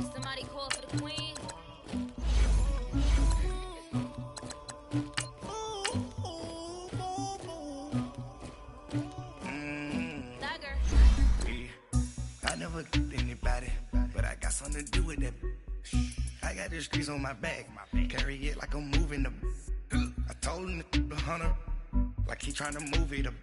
Somebody call for the queen. I never get anybody, but I got something to do with that. I got the streets on my back, carry it like I'm moving them. I told him the hunter, like he trying to move it up.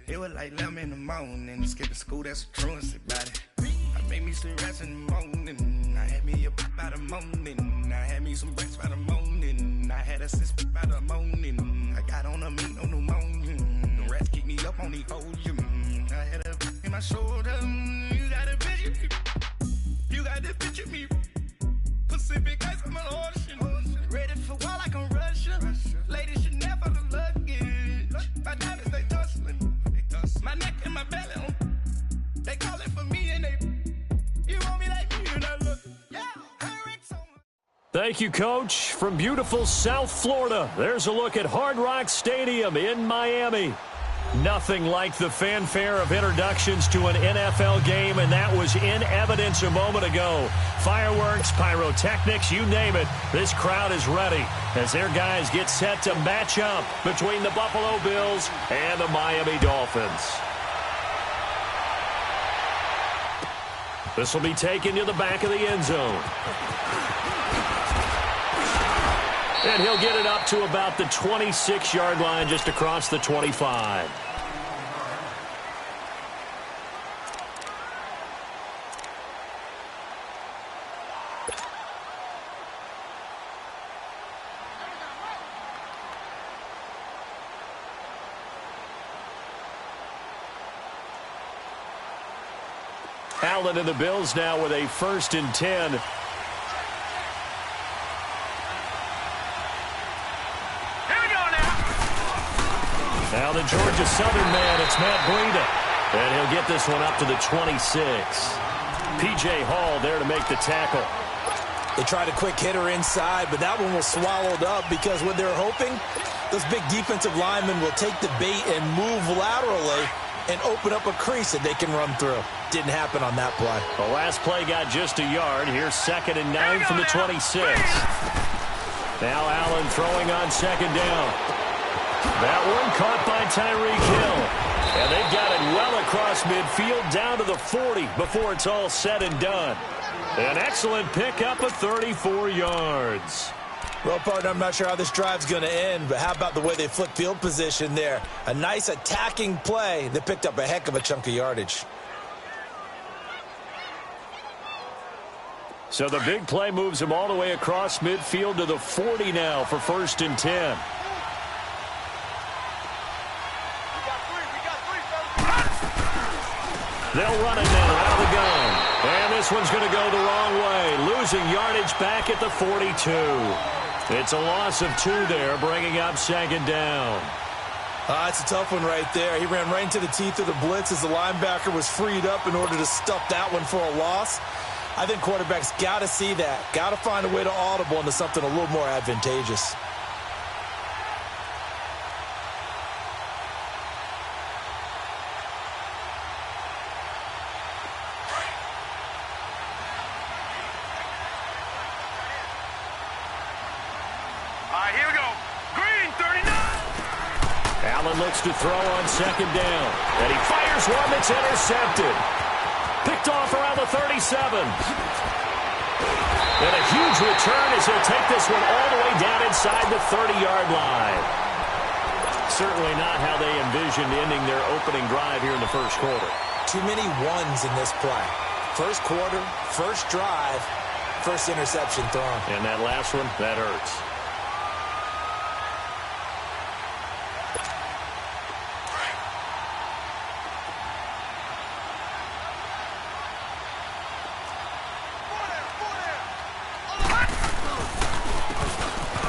It was like 11 in the morning, skipping school, that's a truancy body. I made me some rats in the morning, I had me a pop by the morning. I had me some rats by the morning, I had a sis by the morning. I got on a meat on the morning, the rats keep me up on the podium. I had a in my shoulder, you got a picture me, you got the picture me. Pacific ice, I'm an ocean, ready for war like I'm Russia. Ladies should never the luggage, my diamonds they tussling, my neck and my belly on. They calling for me and they, you want me like me and I look, yeah. Thank you, Coach. From beautiful South Florida, there's a look at Hard Rock Stadium in Miami. Nothing like the fanfare of introductions to an NFL game, and that was in evidence a moment ago. Fireworks, pyrotechnics, you name it. This crowd is ready as their guys get set to match up between the Buffalo Bills and the Miami Dolphins. This will be taken to the back of the end zone. And he'll get it up to about the 26-yard line, just across the 25. Allen and the Bills now with a 1st and 10. Now the Georgia Southern man, it's Matt Breida. And he'll get this one up to the 26. P.J. Hall there to make the tackle. They tried a quick hitter inside, but that one was swallowed up because what they're hoping, those big defensive linemen will take the bait and move laterally and open up a crease that they can run through. Didn't happen on that play. The last play got just a yard. Here's 2nd and 9 from the 26. Now Allen throwing on 2nd down. That one caught by Tyreek Hill. And they've got it well across midfield down to the 40 before it's all said and done. An excellent pickup of 34 yards. Well, partner, I'm not sure how this drive's going to end, but how about the way they flipped field position there? A nice attacking play that picked up a heck of a chunk of yardage. So the big play moves him all the way across midfield to the 40 now for 1st and 10. They'll run it now out of the gun. And this one's going to go the wrong way. Losing yardage back at the 42. It's a loss of 2 there, bringing up 2nd down. It's a tough one right there. He ran right into the teeth of the blitz as the linebacker was freed up in order to stuff that one for a loss. I think quarterbacks got to see that. Got to find a way to audible into something a little more advantageous. Here we go. Green, 39. Allen looks to throw on 2nd down. And he fires one that's intercepted. Picked off around the 37. And a huge return as he'll take this one all the way down inside the 30-yard line. Certainly not how they envisioned ending their opening drive here in the 1st quarter. Too many ones in this play. 1st quarter, 1st drive, 1st interception thrown. And that last one, that hurts.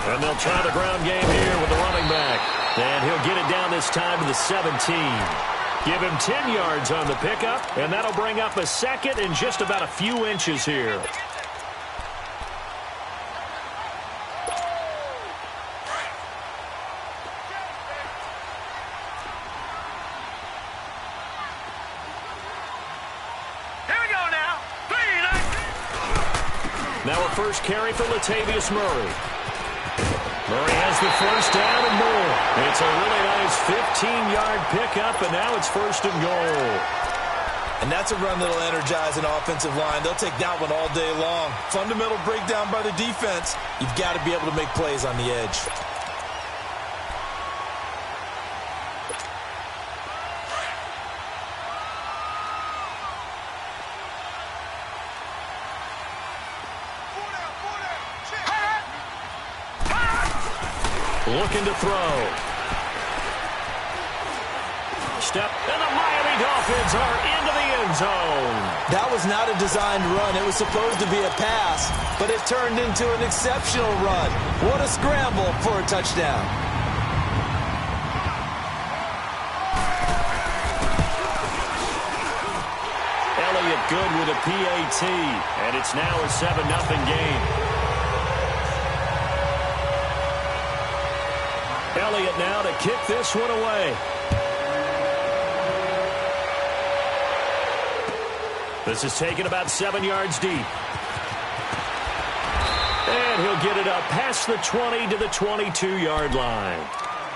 And they'll try the ground game here with the running back. And he'll get it down this time to the 17. Give him 10 yards on the pickup, and that'll bring up a 2nd and just about a few inches here. Now a first carry for Latavius Murray. Murray has the first down and more. It's a really nice 15-yard pickup, and now it's first and goal. And that's a run that'll energize an offensive line. They'll take that one all day long. Fundamental breakdown by the defense. You've got to be able to make plays on the edge. Looking to throw. Step, and the Miami Dolphins are into the end zone. That was not a designed run. It was supposed to be a pass, but it turned into an exceptional run. What a scramble for a touchdown. Elliott good with a PAT, and it's now a 7-0 game. Elliott now to kick this one away. This is taken about 7 yards deep. And he'll get it up past the 20 to the 22-yard line.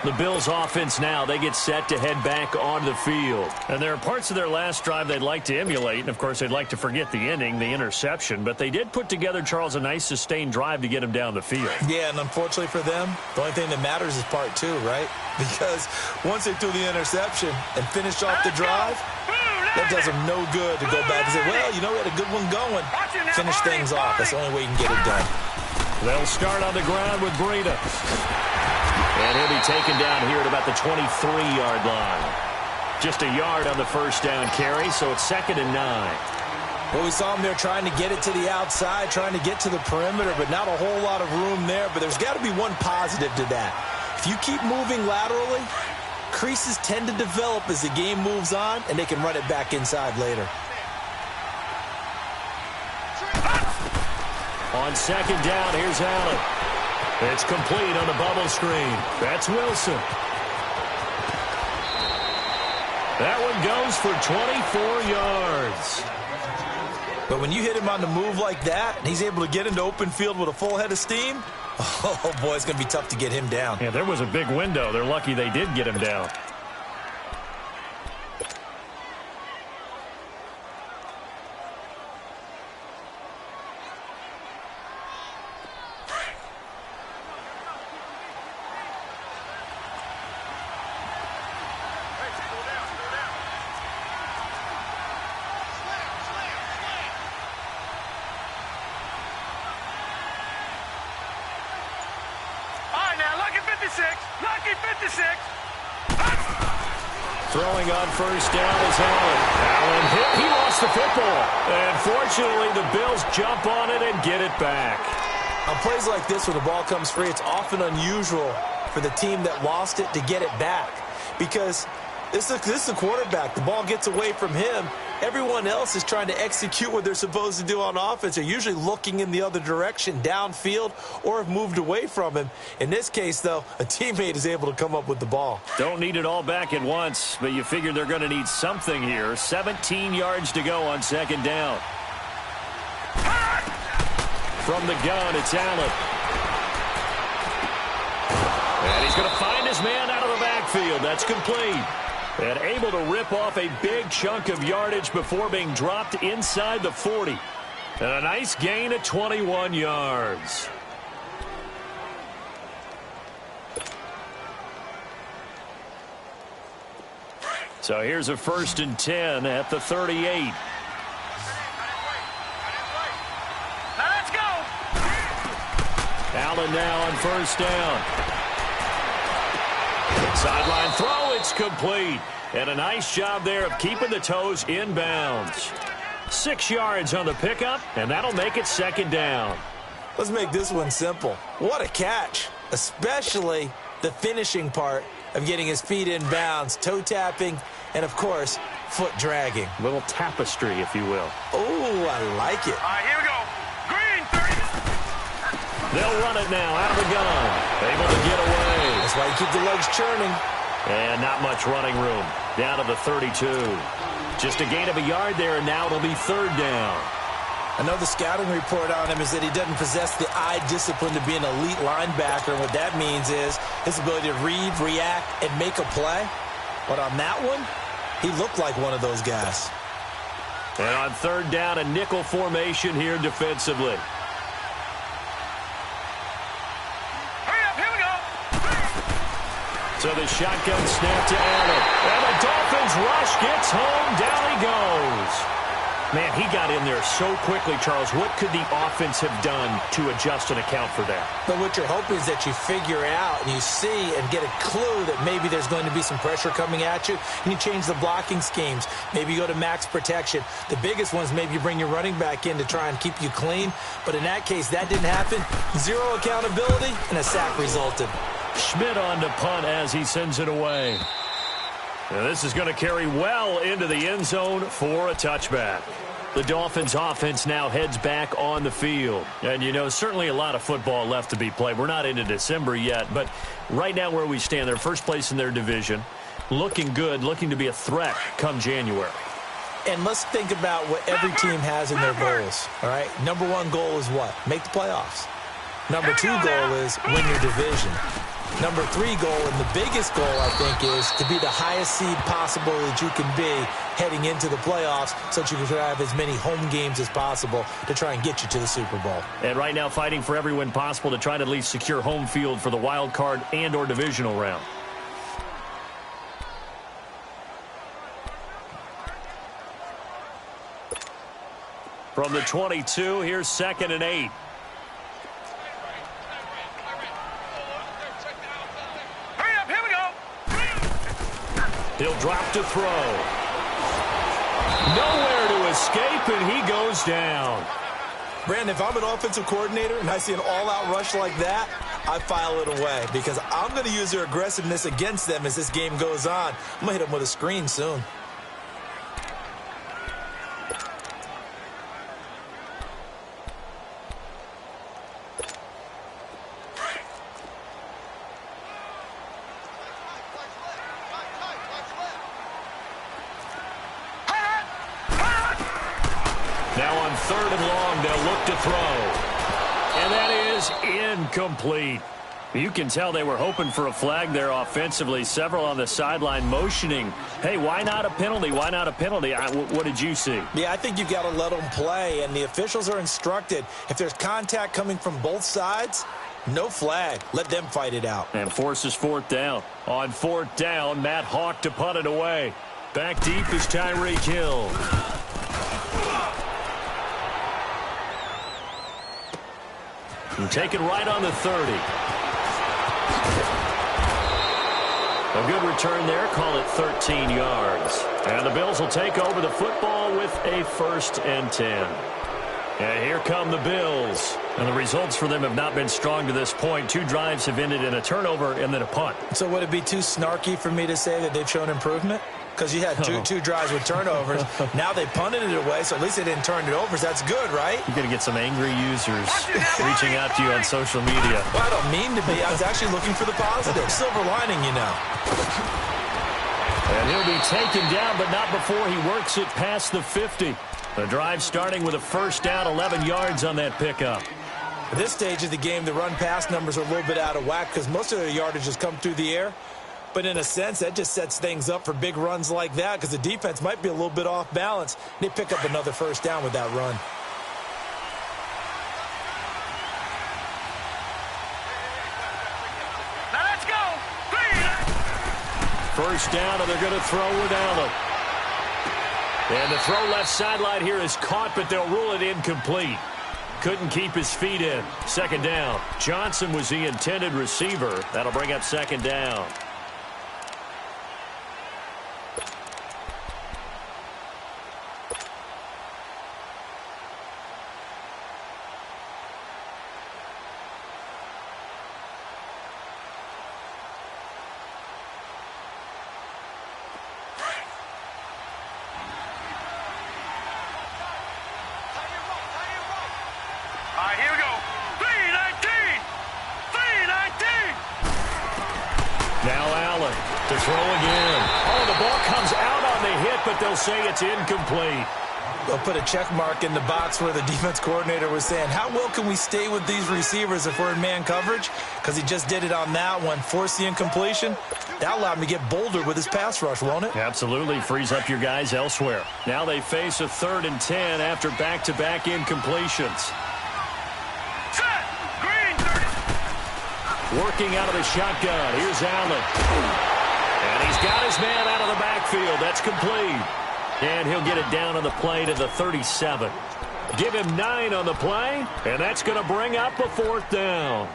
The Bills' offense now, they get set to head back onto the field. And there are parts of their last drive they'd like to emulate. And, of course, they'd like to forget the inning, the interception. But they did put together, Charles, a nice sustained drive to get him down the field. Yeah, and unfortunately for them, the only thing that matters is part two, right? Because once they threw the interception and finished off the drive, that does them no good to go back and say, well, you know, we had a good one going. Finish things off. That's the only way you can get it done. They'll start on the ground with Breida. And he'll be taken down here at about the 23-yard line. Just a yard on the first down carry, so it's 2nd and 9. Well, we saw him there trying to get it to the outside, trying to get to the perimeter, but not a whole lot of room there. But there's got to be one positive to that. If you keep moving laterally, creases tend to develop as the game moves on, and they can run it back inside later. On 2nd down, here's Allen. It's complete on the bubble screen. That's Wilson. That one goes for 24 yards. But when you hit him on the move like that, and he's able to get into open field with a full head of steam, oh, boy, it's going to be tough to get him down. Yeah, there was a big window. They're lucky they did get him down. Throwing on first down is Allen. Allen hit. He lost the football. And fortunately, the Bills jump on it and get it back. On plays like this, when the ball comes free, it's often unusual for the team that lost it to get it back. Because this is the quarterback. The ball gets away from him. Everyone else is trying to execute what they're supposed to do on offense. They're usually looking in the other direction, downfield, or have moved away from him. In this case, though, a teammate is able to come up with the ball. Don't need it all back at once, but you figure they're going to need something here. 17 yards to go on 2nd down. From the gun, it's Allen. And he's going to find his man out of the backfield. That's complete. And able to rip off a big chunk of yardage before being dropped inside the 40. And a nice gain at 21 yards. So here's a 1st and 10 at the 38. Now let's go. Allen now on first down. Sideline throw, it's complete. And a nice job there of keeping the toes inbounds. 6 yards on the pickup, and that'll make it 2nd down. Let's make this one simple. What a catch, especially the finishing part of getting his feet in bounds, toe tapping, and, of course, foot dragging. Little tapestry, if you will. Oh, I like it. All right, here we go. Green, 30. They'll run it now out of the gun. Able to get away. That's why you keep the legs churning. And not much running room. Down to the 32. Just a gain of a yard there, and now it'll be 3rd down. I know the scouting report on him is that he doesn't possess the eye discipline to be an elite linebacker. And what that means is his ability to read, react, and make a play. But on that one, he looked like one of those guys. And on third down, a nickel formation here defensively. Hurry up, here we go. So the shotgun snap to Allen. And the Dolphins rush gets home. Down he goes. Man, he got in there so quickly, Charles. What could the offense have done to adjust and account for that? But what you're hoping is that you figure out and you see and get a clue that maybe there's going to be some pressure coming at you, and you change the blocking schemes. Maybe you go to max protection. The biggest ones, maybe you bring your running back in to try and keep you clean. But in that case, that didn't happen. Zero accountability, and a sack resulted. Schmidt on to punt as he sends it away. Now this is going to carry well into the end zone for a touchback. The Dolphins offense now heads back on the field. And, you know, certainly a lot of football left to be played. We're not into December yet, but right now where we stand, they're first place in their division. Looking good, looking to be a threat come January. And let's think about what every team has in their goals, all right? Number one goal is what? Make the playoffs. Number two goal is win your division. Number three goal, and the biggest goal, I think, is to be the highest seed possible that you can be heading into the playoffs so that you can have as many home games as possible to try and get you to the Super Bowl. And right now fighting for every win possible to try to at least secure home field for the wild card and or divisional round. From the 22, here's 2nd and 8. He'll drop to throw. Nowhere to escape, and he goes down. Brandon, if I'm an offensive coordinator and I see an all-out rush like that, I file it away because I'm going to use their aggressiveness against them as this game goes on. I'm going to hit them with a screen soon. Now on 3rd and long, they'll look to throw. And that is incomplete. You can tell they were hoping for a flag there offensively. Several on the sideline motioning, hey, why not a penalty? Why not a penalty? What did you see? Yeah, I think you've got to let them play, and the officials are instructed. If there's contact coming from both sides, no flag. Let them fight it out. And forces 4th down. On 4th down, Matt Hawk to punt it away. Back deep is Tyreek Hill. And take it right on the 30. A good return there. Call it 13 yards. And the Bills will take over the football with a 1st and 10. And here come the Bills. And the results for them have not been strong to this point. 2 drives have ended in a turnover and then a punt. So would it be too snarky for me to say that they've shown improvement? Because you had two drives with turnovers. Now they punted it away, so at least they didn't turn it over. So that's good, right? You're going to get some angry users reaching out to you on social media. Well, I don't mean to be. I was actually looking for the positive. Silver lining, you know. And he'll be taken down, but not before he works it past the 50. The drive starting with a 1st down, 11 yards on that pickup. At this stage of the game, the run-pass numbers are a little bit out of whack because most of their yardage has come through the air. But in a sense, that just sets things up for big runs like that because the defense might be a little bit off balance. They pick up another 1st down with that run. Now let's go. 1st down, and they're going to throw with Allen. And the throw left sideline here is caught, but they'll rule it incomplete. Couldn't keep his feet in. 2nd down. Johnson was the intended receiver. That'll bring up 2nd down. All right, here we go. 3-19. 3-19. Now Allen to throw again. Oh, the ball comes out on the hit, but they'll say it's incomplete. They'll put a check mark in the box where the defense coordinator was saying, how well can we stay with these receivers if we're in man coverage? Because he just did it on that one, forced the incompletion. That allowed him to get bolder with his pass rush, won't it? Absolutely. Frees up your guys elsewhere. Now they face a 3rd and 10 after back-to-back incompletions. Set. Green 30. Working out of the shotgun. Here's Allen. And he's got his man out of the backfield. That's complete. And he'll get it down on the play to the 37. Give him 9 on the play, and that's going to bring up a 4th down.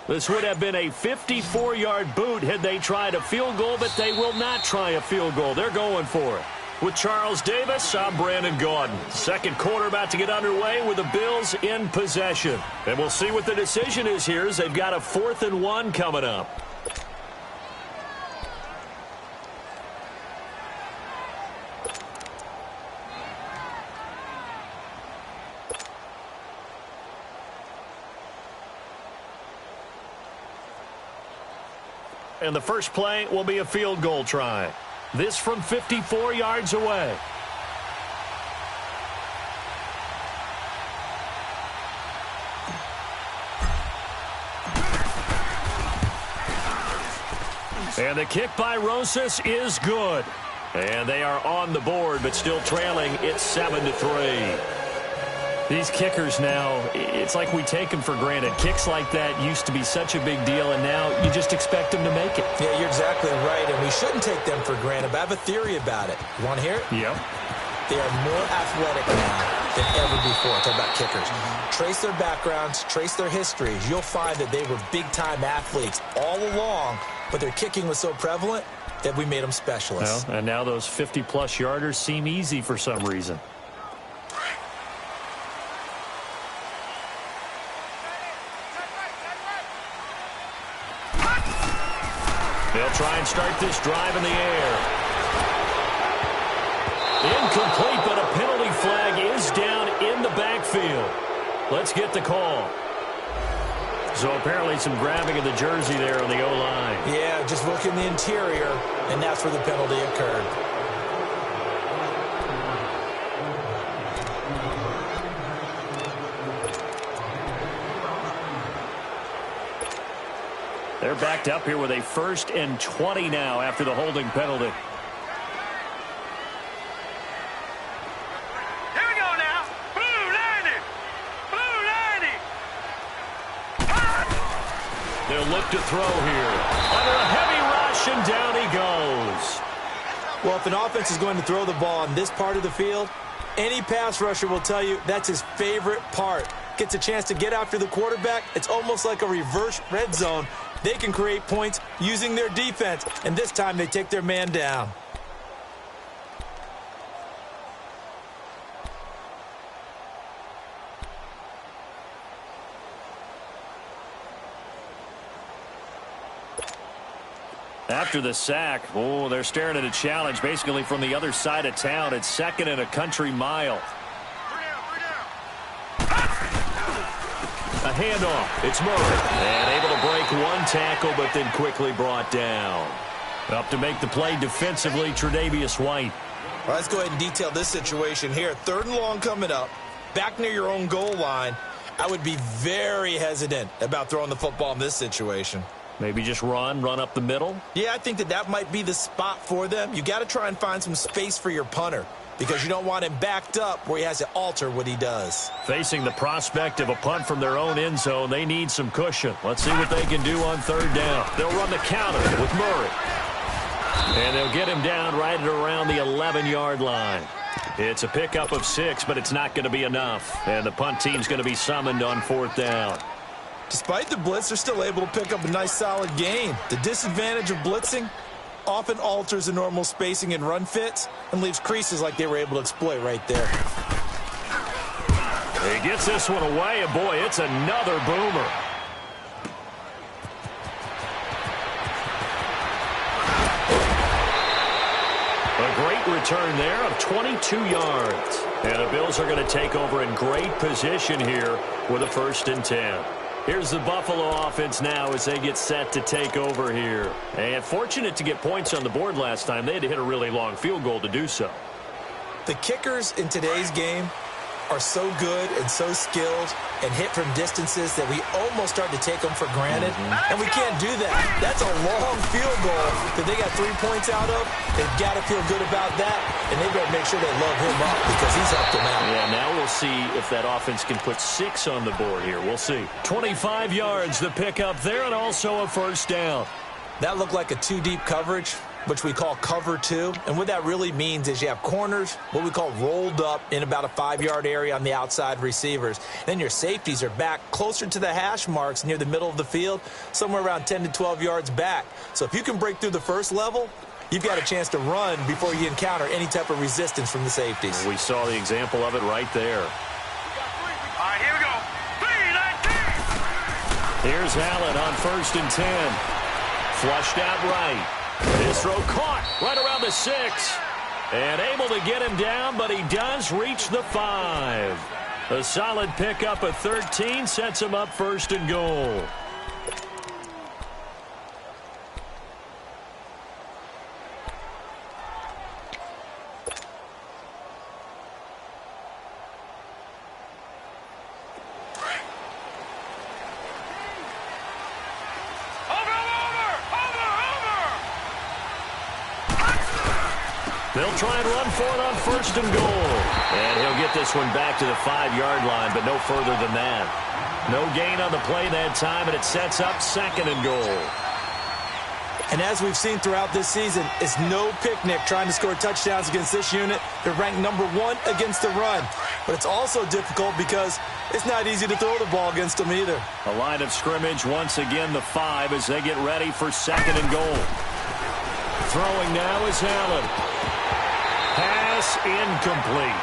This would have been a 54-yard boot had they tried a field goal, but they will not try a field goal. They're going for it. With Charles Davis, I'm Brandon Gaudin. Second quarter about to get underway with the Bills in possession. And we'll see what the decision is here as they've got a 4th and 1 coming up. And the first play will be a field goal try. This from 54 yards away. And the kick by Rosas is good. And they are on the board, but still trailing. It's 7-3. These kickers now, it's like we take them for granted. Kicks like that used to be such a big deal, and now you just expect them to make it. Yeah, you're exactly right, and we shouldn't take them for granted, but I have a theory about it. You want to hear it? Yep. They are more athletic now than ever before. Talk about kickers. Trace their backgrounds, trace their histories. You'll find that they were big-time athletes all along, but their kicking was so prevalent that we made them specialists. Well, and now those 50-plus yarders seem easy for some reason. They'll try and start this drive in the air. Incomplete, but a penalty flag is down in the backfield. Let's get the call. So apparently some grabbing of the jersey there on the O-line. Yeah, just look in the interior, and that's where the penalty occurred. They're backed up here with a 1st and 20 now after the holding penalty. Here we go now. Blue 90. Blue 90. They'll look to throw here. Under a heavy rush, and down he goes. Well, if an offense is going to throw the ball on this part of the field, any pass rusher will tell you that's his favorite part. Gets a chance to get after the quarterback. It's almost like a reverse red zone. They can create points using their defense, and this time they take their man down. After the sack, they're staring at a challenge basically from the other side of town. It's 2nd and a country mile. A handoff. It's Murray. And able to break one tackle, but then quickly brought down. Up to make the play defensively, Tre'Davious White. All right, let's go ahead and detail this situation here. 3rd and long coming up. Back near your own goal line. I would be very hesitant about throwing the football in this situation. Maybe just run up the middle? Yeah, I think that might be the spot for them. You got to try and find some space for your punter because you don't want him backed up where he has to alter what he does. Facing the prospect of a punt from their own end zone, they need some cushion. Let's see what they can do on 3rd down. They'll run the counter with Murray. And they'll get him down right at around the 11-yard line. It's a pickup of 6, but it's not going to be enough. And the punt team's going to be summoned on 4th down. Despite the blitz, they're still able to pick up a nice, solid gain. The disadvantage of blitzing often alters the normal spacing and run fits and leaves creases like they were able to exploit right there. He gets this one away, and boy, it's another boomer. A great return there of 22 yards. And the Bills are going to take over in great position here with a 1st and 10. Here's the Buffalo offense now as they get set to take over here. And fortunate to get points on the board last time. They had to hit a really long field goal to do so. The kickers in today's game are so good and so skilled and hit from distances that we almost start to take them for granted. And we can't do that. That's a long field goal that they got 3 points out of. They've got to feel good about that, and they better make sure they load him up because he's helped them out. Yeah, now we'll see if that offense can put 6 on the board here. We'll see. 25 yards the pick up there, and also a 1st down. That looked like a 2-deep coverage, which we call cover 2. And what that really means is you have corners, what we call rolled up in about a 5-yard area on the outside receivers. Then your safeties are back closer to the hash marks near the middle of the field, somewhere around 10 to 12 yards back. So if you can break through the first level, you've got a chance to run before you encounter any type of resistance from the safeties. We saw the example of it right there. All right, here we go. 3, 19. Here's Allen on 1st and 10. Flushed out right. His throw caught right around the 6. And able to get him down, but he does reach the 5. A solid pickup of 13 sets him up 1st and goal. They'll try and run for it on 1st and goal. And he'll get this one back to the 5-yard line, but no further than that. No gain on the play that time, and it sets up 2nd and goal. And as we've seen throughout this season, it's no picnic trying to score touchdowns against this unit. They're ranked number 1 against the run. But it's also difficult because it's not easy to throw the ball against them either. A line of scrimmage, once again the 5 as they get ready for 2nd and goal. Throwing now is Allen. Pass incomplete.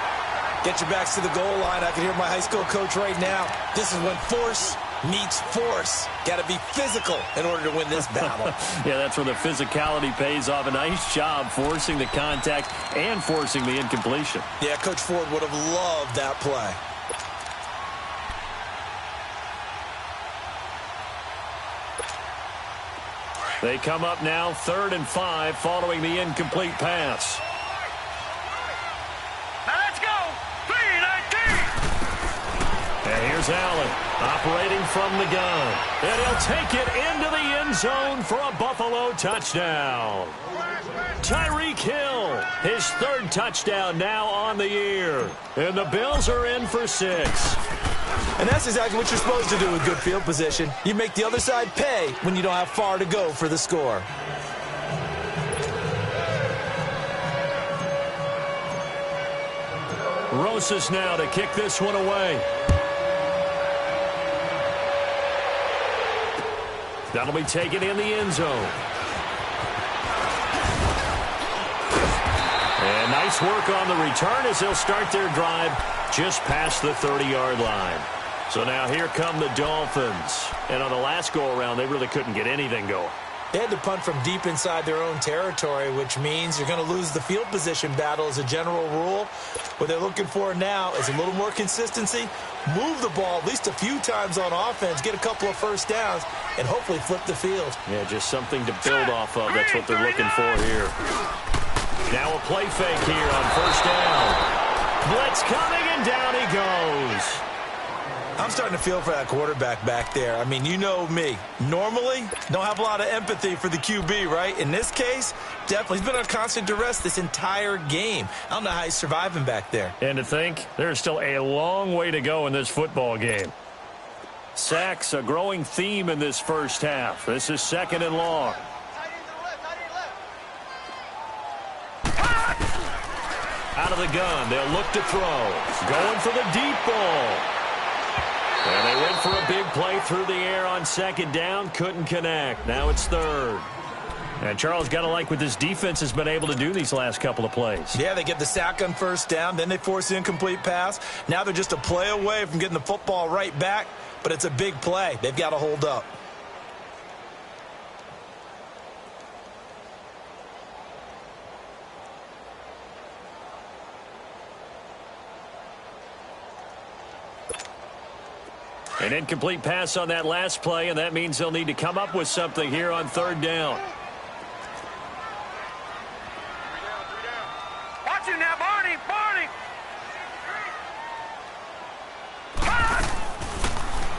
Get your backs to the goal line. I can hear my high school coach right now. This is when force meets force. Got to be physical in order to win this battle. Yeah, that's where the physicality pays off. A nice job forcing the contact and forcing the incompletion. Yeah, Coach Ford would have loved that play. They come up now 3rd and 5 following the incomplete pass. And here's Allen operating from the gun. And he'll take it into the end zone for a Buffalo touchdown. Tyreek Hill, his 3rd touchdown now on the year. And the Bills are in for 6. And that's exactly what you're supposed to do with good field position. You make the other side pay when you don't have far to go for the score. Rosas now to kick this one away. That'll be taken in the end zone. And nice work on the return as they'll start their drive just past the 30-yard line. So now here come the Dolphins. And on the last go-around, they really couldn't get anything going. They had to punt from deep inside their own territory, which means you're going to lose the field position battle as a general rule. What they're looking for now is a little more consistency, move the ball at least a few times on offense, get a couple of 1st downs, and hopefully flip the field. Yeah, just something to build off of. That's what they're looking for here. Now a play fake here on 1st down. Blitz coming, and down he goes. I'm starting to feel for that quarterback back there. I mean, you know me. Normally, don't have a lot of empathy for the QB, right? In this case, definitely. He's been under constant duress this entire game. I don't know how he's surviving back there. And to think, there's still a long way to go in this football game. Sacks, a growing theme in this 1st half. This is 2nd and long. Out of the gun, they'll look to throw. Going for the deep ball. And they went for a big play through the air on 2nd down. Couldn't connect. Now it's 3rd. And Charles, got to like what this defense has been able to do these last couple of plays. Yeah, they get the sack on first down, then they force the incomplete pass. Now they're just a play away from getting the football right back, but it's a big play. They've got to hold up. An incomplete pass on that last play, and that means they'll need to come up with something here on third down. Watch him now, Barney.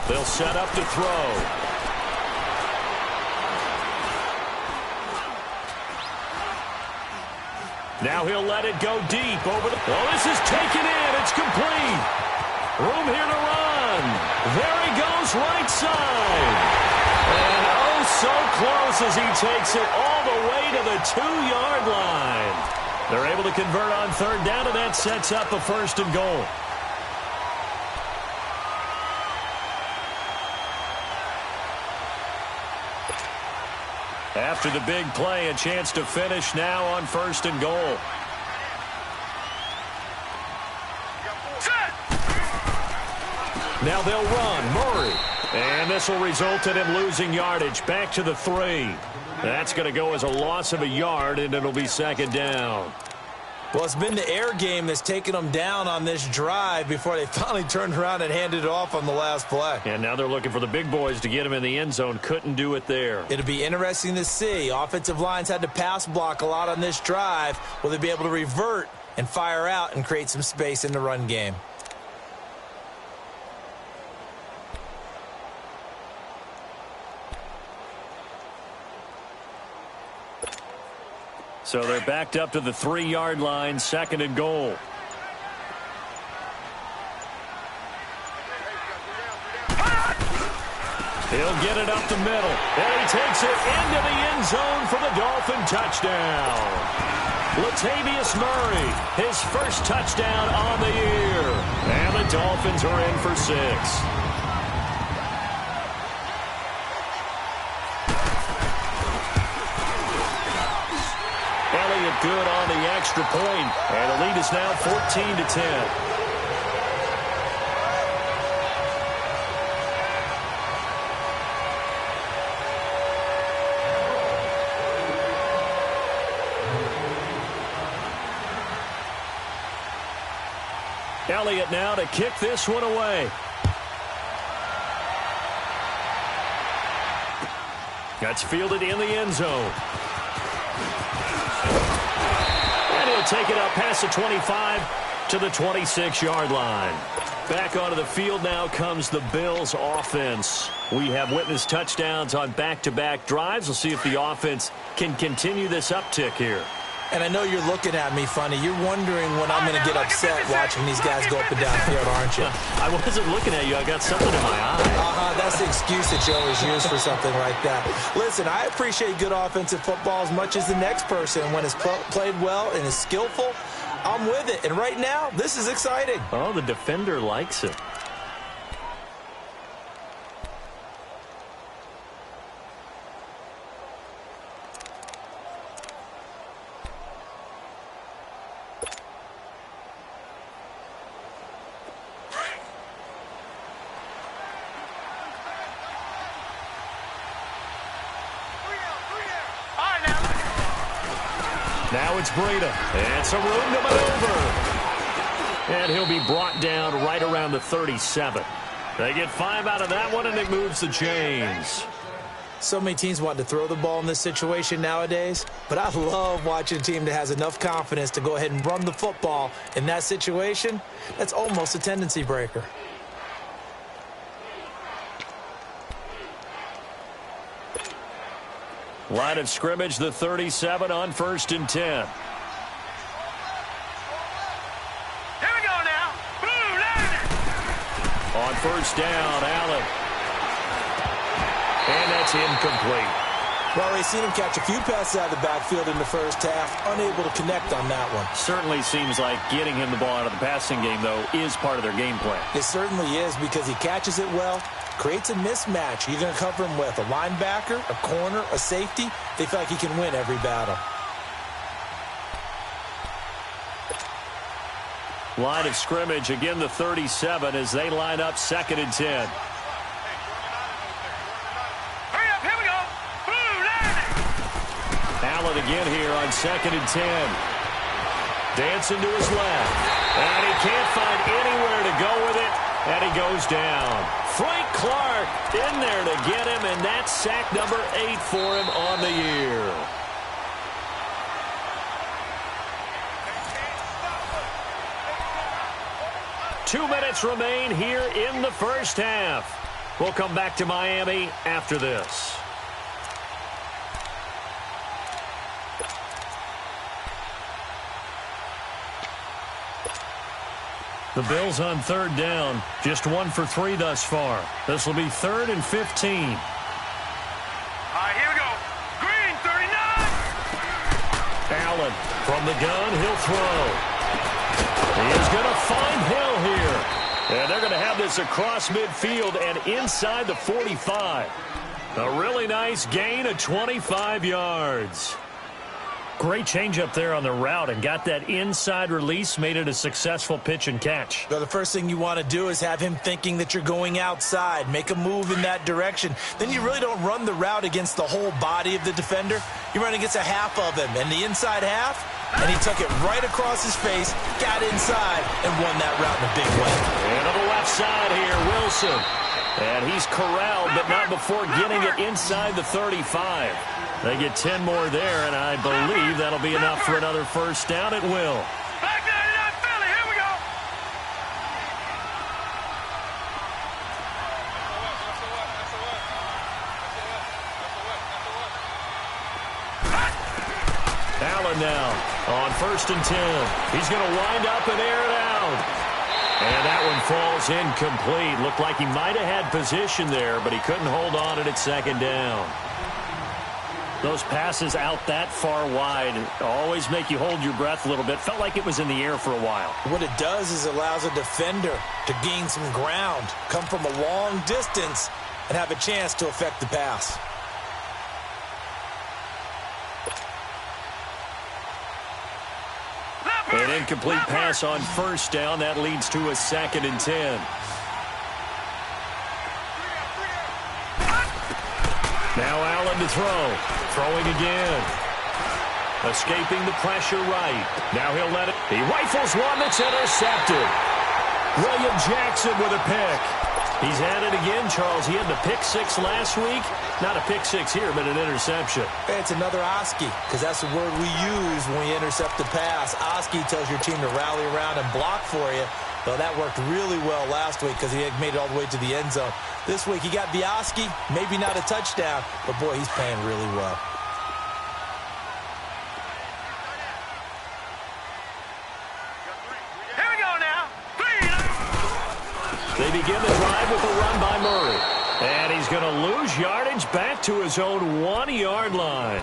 They'll set up to throw. Now he'll let it go deep over the... Oh, this is taken in. It's complete. Room here to run. There he goes, right side. And oh, so close as he takes it all the way to the 2-yard line. They're able to convert on third down, and that sets up a first and goal. After the big play, a chance to finish now on first and goal. Now they'll run. Murray. And this will result in him losing yardage. Back to the 3. That's going to go as a loss of a yard, and it'll be second down. Well, it's been the air game that's taken them down on this drive before they finally turned around and handed it off on the last play. And now they're looking for the big boys to get him in the end zone. Couldn't do it there. It'll be interesting to see. Offensive lines had to pass block a lot on this drive. Will they be able to revert and fire out and create some space in the run game? So they're backed up to the 3-yard line, second and goal. He'll get it up the middle. And he takes it into the end zone for the Dolphin touchdown. Latavius Murray, his first touchdown on the year. And the Dolphins are in for 6. Good on the extra point, and the lead is now 14-10. Elliott now to kick this one away. That's fielded in the end zone. Take it up past the 25 to the 26-yard line. Back onto the field now comes the Bills offense. We have witnessed touchdowns on back-to-back drives. We'll see if the offense can continue this uptick here. And I know you're looking at me funny. You're wondering when I'm going to get upset watching these guys go up and down the field, aren't you? I wasn't looking at you. I got something in my eye. That's the excuse that you always use for something like that. Listen, I appreciate good offensive football as much as the next person. When it's played well and is skillful, I'm with it. And right now, this is exciting. Oh, the defender likes it. Now it's Breida. And some room to maneuver. And he'll be brought down right around the 37. They get 5 out of that one, and it moves the chains. So many teams want to throw the ball in this situation nowadays, but I love watching a team that has enough confidence to go ahead and run the football in that situation. That's almost a tendency breaker. Line of scrimmage, the 37 on 1st and 10. Here we go now. Boom, landing. On 1st down, Allen. And that's incomplete. Well, they've seen him catch a few passes out of the backfield in the first half, unable to connect on that one. Certainly seems like getting him the ball out of the passing game, though, is part of their game plan. It certainly is because he catches it well, creates a mismatch. You're going to cover him with a linebacker, a corner, a safety. They feel like he can win every battle. Line of scrimmage, again the 37 as they line up 2nd and 10. Allen again here on 2nd and 10. Dancing to his left. And he can't find anywhere to go with it. And he goes down. Frank Clark in there to get him, and that's sack number 8 for him on the year. Two minutes remain here in the first half. We'll come back to Miami after this. The Bills on 3rd down. Just 1 for 3 thus far. This will be 3rd and 15. All right, here we go. Green, 39. Allen from the gun. He'll throw. He is going to find Hill here. And they're going to have this across midfield and inside the 45. A really nice gain of 25 yards. Great change up there on the route and got that inside release, made it a successful pitch and catch. Well, the first thing you want to do is have him thinking that you're going outside, make a move in that direction. Then you really don't run the route against the whole body of the defender. You run against a half of him, and the inside half, and he took it right across his face, got inside, and won that route in a big way. And on the left side here, Wilson. And he's corralled, but not before getting it inside the 35. They get 10 more there, and I believe that'll be enough for another first down. It will. Back 99 Philly, here we go. Allen now on 1st and 10. He's going to wind up and air it out. And that one falls incomplete. Looked like he might have had position there, but he couldn't hold on it at 2nd down. Those passes out that far wide always make you hold your breath a little bit. Felt like it was in the air for a while. What it does is allows a defender to gain some ground, come from a long distance, and have a chance to affect the pass. An incomplete pass on 1st down. That leads to a 2nd and 10. Now Allen to throw. Throwing again. Escaping the pressure right. Now he'll let it. He rifles one that's intercepted. William Jackson with a pick. He's at it again, Charles. He had the pick 6 last week. Not a pick 6 here, but an interception. It's another Oski, because that's the word we use when we intercept the pass. Oski tells your team to rally around and block for you. Well, that worked really well last week because he had made it all the way to the end zone. This week he got the Oski, maybe not a touchdown, but boy, he's playing really well. Here we go now. They begin the drive with a run by Murray. And he's going to lose yardage back to his own 1-yard line.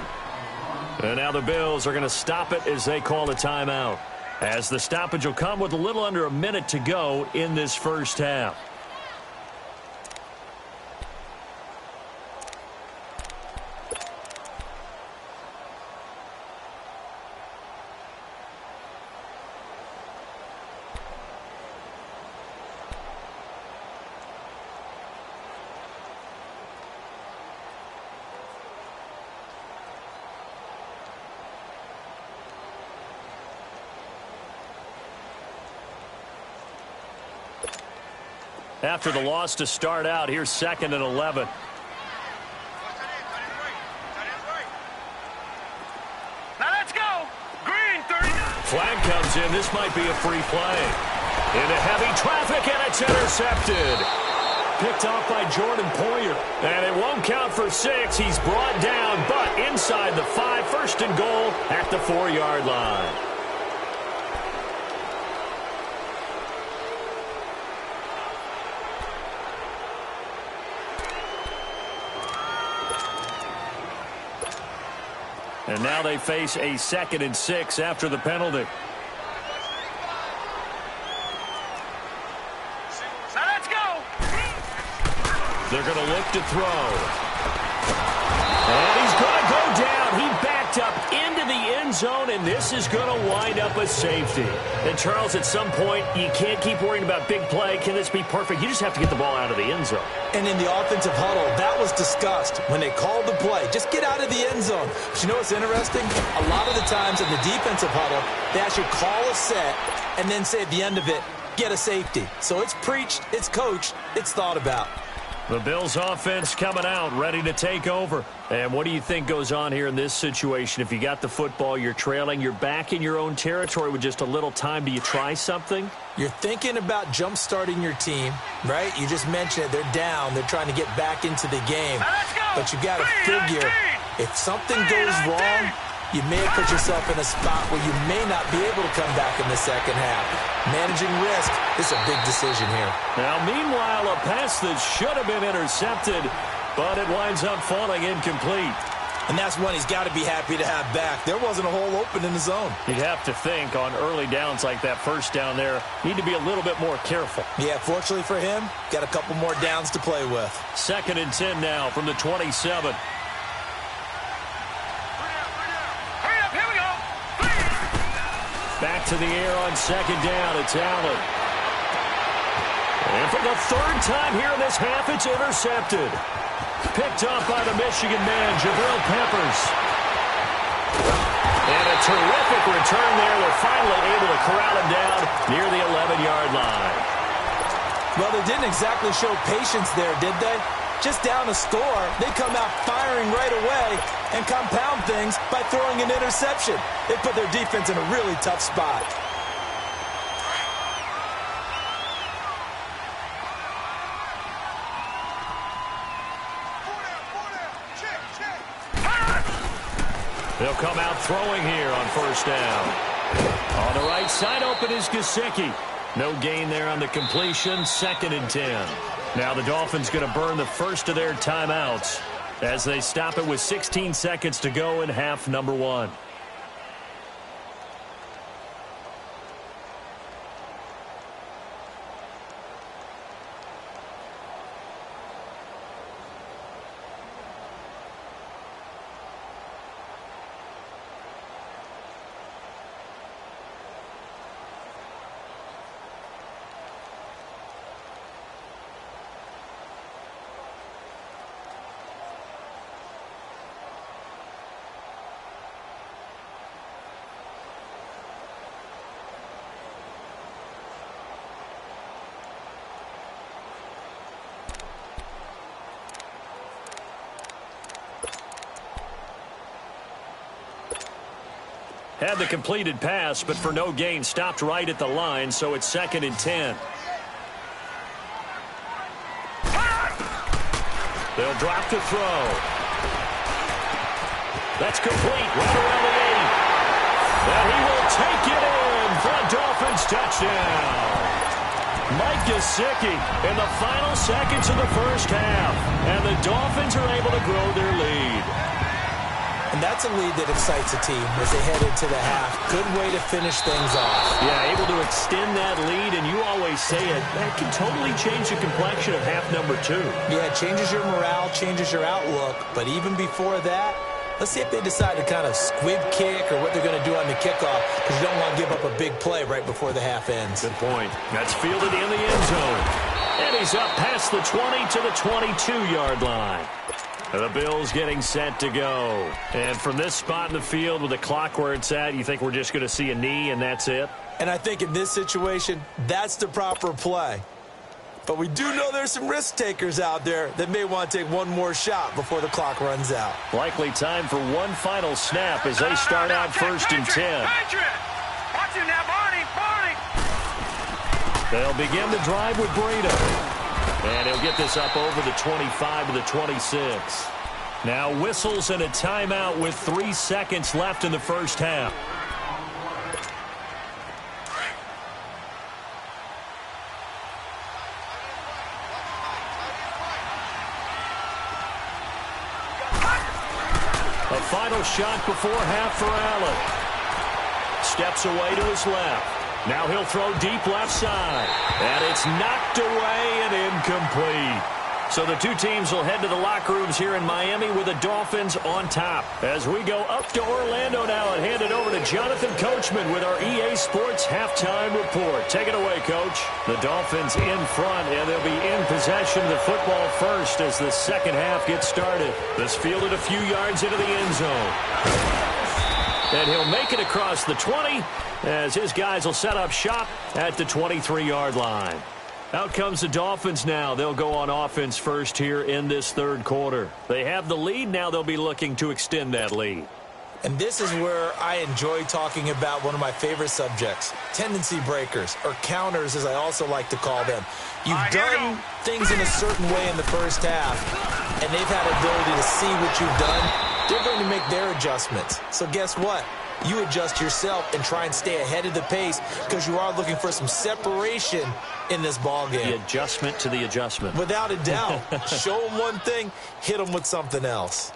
And now the Bills are going to stop it as they call a timeout. As the stoppage will come with a little under a minute to go in this first half. After the loss to start out, here's 2nd and 11. Now let's go. Green, 39. Flag comes in. This might be a free play. Into heavy traffic, and it's intercepted. Picked off by Jordan Poyer. And it won't count for 6. He's brought down, but inside the 5. 1st and goal at the 4-yard line. And now they face a 2nd and 6 after the penalty. Now let's go. They're going to look to throw. And he's going to go down. He backed up into the end zone, and this is going to wind up a safety. And, Charles, at some point, you can't keep worrying about big play. Can this be perfect? You just have to get the ball out of the end zone. And in the offensive huddle, that was discussed when they called the play. Just get out of the end zone. But you know what's interesting? A lot of the times in the defensive huddle, they actually call a set and then say at the end of it, get a safety. So it's preached, it's coached, it's thought about. The Bills offense coming out, ready to take over. And what do you think goes on here in this situation? If you got the football, you're trailing, you're back in your own territory with just a little time. Do you try something? You're thinking about jump-starting your team, right? You just mentioned it. They're down. They're trying to get back into the game. But you got to figure, if something goes wrong, you may have put yourself in a spot where you may not be able to come back in the second half. Managing risk is a big decision here. Now, meanwhile, a pass that should have been intercepted, but it winds up falling incomplete. And that's one he's got to be happy to have back. There wasn't a hole open in the zone. You'd have to think on early downs like that first down there, need to be a little bit more careful. Yeah, fortunately for him, got a couple more downs to play with. 2nd and 10 now from the 27. Back to the air on 2nd down. It's Allen. And for the 3rd time here in this half, it's intercepted. Picked up by the Michigan man, Jabril Peppers. And a terrific return there. They're finally able to corral him down near the 11-yard line. Well, they didn't exactly show patience there, did they? Just down a score, they come out firing right away and compound things by throwing an interception. They put their defense in a really tough spot. They'll come out throwing here on 1st down. On the right side open is Gesicki. No gain there on the completion. 2nd and 10. Now the Dolphins going to burn the first of their timeouts as they stop it with 16 seconds to go in half number 1. Had the completed pass, but for no gain, stopped right at the line, so it's 2nd and 10. They'll drop to throw. That's complete, right around the 8. And he will take it in for a Dolphins touchdown. Mike Gesicki in the final seconds of the first half. And the Dolphins are able to grow their lead. And that's a lead that excites a team as they head into the half. Good way to finish things off. Yeah, able to extend that lead, and you always say it, that can totally change the complexion of half number 2. Yeah, it changes your morale, changes your outlook. But even before that, let's see if they decide to kind of squib kick or what they're going to do on the kickoff, because you don't want to give up a big play right before the half ends. Good point. That's fielded in the end zone. And he's up past the 20 to the 22-yard line. The Bills getting set to go. And from this spot in the field with the clock where it's at, you think we're just going to see a knee and that's it? And I think in this situation, that's the proper play. But we do know there's some risk takers out there that may want to take one more shot before the clock runs out. Likely time for one final snap as they start out 1st and 10. Watch him now, Barney. They'll begin the drive with Breida. And he'll get this up over the 25 to the 26. Now whistles and a timeout with 3 seconds left in the first half. A final shot before half for Allen. Steps away to his left. Now he'll throw deep left side. And it's knocked away and incomplete. So the two teams will head to the locker rooms here in Miami with the Dolphins on top. As we go up to Orlando now and hand it over to Jonathan Coachman with our EA Sports Halftime Report. Take it away, Coach. The Dolphins in front, and they'll be in possession of the football first as the second half gets started. This fielded a few yards into the end zone. And he'll make it across the 20 as his guys will set up shop at the 23-yard line. Out comes the Dolphins now. They'll go on offense first here in this third quarter. They have the lead. Now they'll be looking to extend that lead. And this is where I enjoy talking about one of my favorite subjects, tendency breakers, or counters as I also like to call them. You've done things in a certain way in the first half, and they've had the ability to see what you've done. They're going to make their adjustments. So guess what? You adjust yourself and try and stay ahead of the pace because you are looking for some separation in this ball game. The adjustment to the adjustment. Without a doubt. Show them one thing, hit them with something else.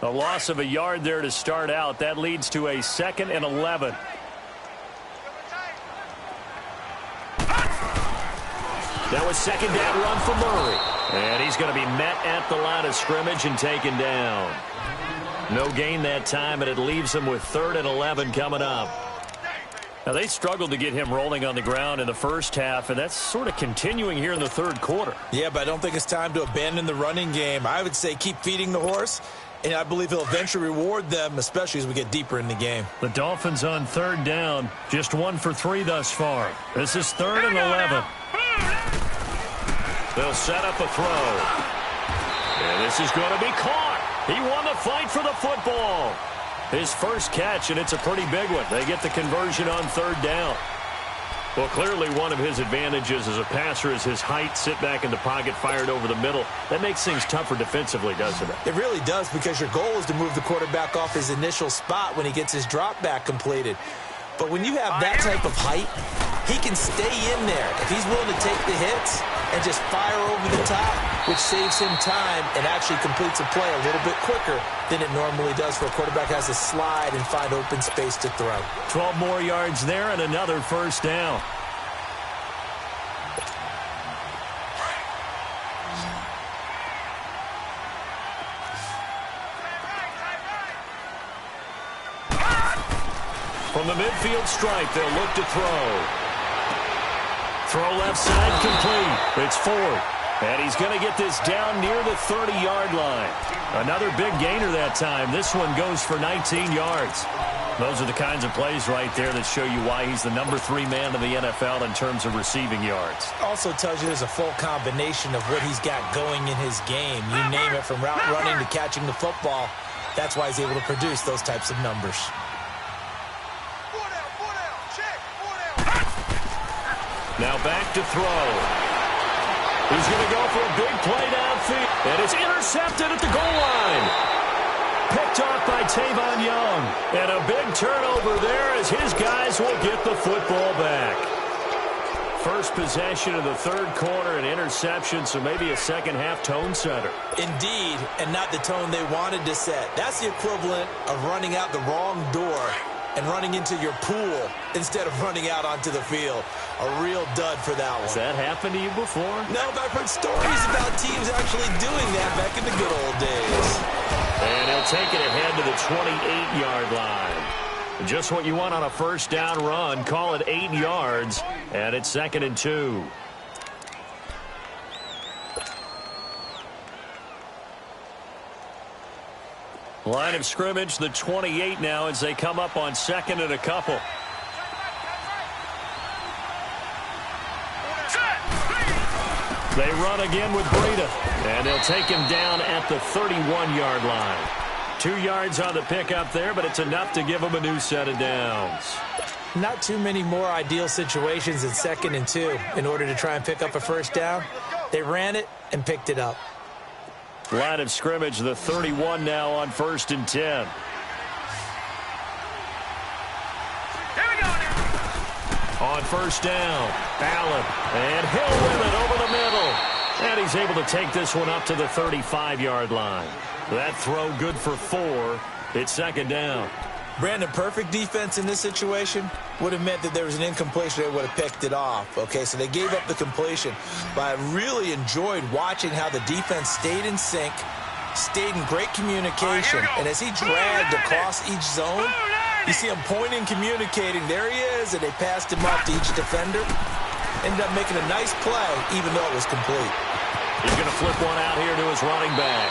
A loss of a yard there to start out. That leads to a 2nd and 11. That was second down run for Murray. And he's going to be met at the line of scrimmage and taken down. No gain that time, and it leaves him with 3rd and 11 coming up. Now, they struggled to get him rolling on the ground in the first half, and that's sort of continuing here in the third quarter. Yeah, but I don't think it's time to abandon the running game. I would say keep feeding the horse. And I believe he'll eventually reward them, especially as we get deeper in the game. The Dolphins on 3rd down, just 1 for 3 thus far. This is 3rd and 11. They'll set up a throw. And this is going to be caught. He won the fight for the football. His first catch, and it's a pretty big one. They get the conversion on 3rd down. Well, clearly one of his advantages as a passer is his height, sit back in the pocket, fired over the middle. That makes things tougher defensively, doesn't it? It really does, because your goal is to move the quarterback off his initial spot when he gets his drop back completed. But when you have that type of height, he can stay in there. If he's willing to take the hits and just fire over the top, which saves him time and actually completes a play a little bit quicker than it normally does for a quarterback has to slide and find open space to throw. 12 more yards there and another first down. From the midfield stripe, they'll look to throw. Throw left side complete. It's Ford. And he's going to get this down near the 30-yard line. Another big gainer that time. This one goes for 19 yards. Those are the kinds of plays right there that show you why he's the number 3 man in the NFL in terms of receiving yards. Also tells you there's a full combination of what he's got going in his game. You name it, from route running to catching the football. That's why he's able to produce those types of numbers. Now back to throw. He's going to go for a big play downfield. And it's intercepted at the goal line. Picked off by Tavon Young. And a big turnover there as his guys will get the football back. First possession of the third quarter, an interception, so maybe a second-half tone setter. Indeed, and not the tone they wanted to set. That's the equivalent of running out the wrong door and running into your pool instead of running out onto the field. A real dud for that one. Has that happened to you before? No, but I've heard stories about teams actually doing that back in the good old days. And he'll take it ahead to the 28-yard line. Just what you want on a first down run. Call it 8 yards, and it's 2nd and 2. Line of scrimmage, the 28 now as they come up on 2nd and a couple. They run again with Breida, and they'll take him down at the 31-yard line. 2 yards on the pickup there, but it's enough to give him a new set of downs. Not too many more ideal situations in 2nd and 2 in order to try and pick up a first down. They ran it and picked it up. Line of scrimmage, the 31 now on 1st and 10. Here we go. On 1st down, Allen, and Hill with it over the middle. And he's able to take this one up to the 35-yard line. That throw good for 4. It's 2nd down. Brandon, perfect defense in this situation would have meant that there was an incompletion. They would have picked it off. Okay, so they gave up the completion. But I really enjoyed watching how the defense stayed in sync, stayed in great communication. And as he dragged across each zone, you see him pointing, communicating. There he is, and they passed him off to each defender. Ended up making a nice play, even though it was complete. He's going to flip one out here to his running back.